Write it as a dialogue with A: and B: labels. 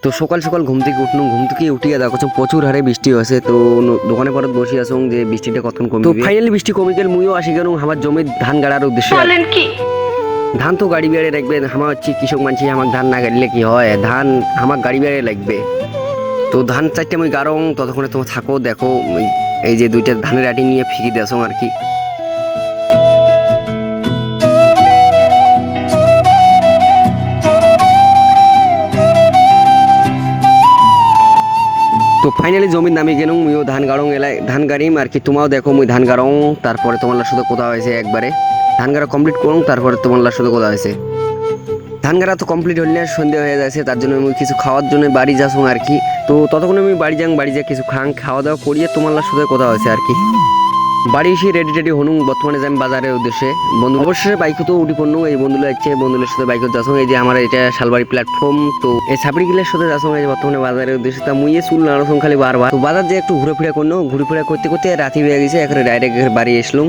A: তো সকাল সকাল ঘুম থেকে উঠলাম, ঘুম থেকে উঠিয়া দেখো প্রচুর হারে বৃষ্টি হয়েছে। তো দোকানে পরে বসে আসুন যে বৃষ্টিটা কতক্ষণ কমবে। তো ফাইনালি বৃষ্টি কমে গেল, মুইও আসি গেল আমার জমির ধান গাড়ার উদ্দেশ্যে। ধান তো গাড়ি বেড়ে রাখবে, আমার হচ্ছে কৃষক মানছি, আমার ধান না গাড়লে কি হয়, ধান আমার গাড়ি বেড়ে লাগবে। তো ধান চারটে আমি গাড়ং, ততক্ষণে তোমার থাকো দেখো এই যে দুইটা ধানের আটি নিয়ে ফিরি দেছো আর কি। তো ফাইনালি জমির নামে গেলাম, মুইও ধান গাড়ং এলাই ধান গাড়িম আর কি। তোমাও দেখো মুই ধান গাড়ং, তারপরে তোমার সাথে কথা হয়েছে একবারে ধান গাড়া কমপ্লিট করুন, তারপরে তোমার সাথে কথা হয়েছে। ধান গাড়া তো কমপ্লিট হলে সন্ধ্যা হয়ে যাচ্ছে, তার জন্য আমি কিছু খাওয়ার জন্য বাড়ি যাচ্ছ আর কি। তো ততক্ষণ আমি বাড়ি যাই, বাড়ি যাই কিছু খাওয়া দাওয়া করিয়ে তোমার সাথে কথা হয়েছে আর কি। বাড়ি এসে রেডি টেডি হনুন, বর্তমানে যাই বাজারের উদ্দেশ্যে। বন্ধু অবশ্যই বাইক তো উঠি পড়নু, এই বন্ধুরা যাচ্ছে, বন্ধুদের সাথে বাইকে যাচ্ছ। এই যে আমার এটা শালবাড়ি প্ল্যাটফর্ম, তো এই সাবড়ি গিলের সাথে যাচ্ছ এই যে বর্তমানে বাজারের উদ্দেশ্যে। তা মুইয়ে চুল নাড়াছং খালি বারবার। তো বাজার যে একটু ঘুরে ফিরে করলো, ঘুরে ফিরে করতে করতে রাতি হয়ে গেছে, এখন ডাইরেক্ট বাড়ি এসলাম।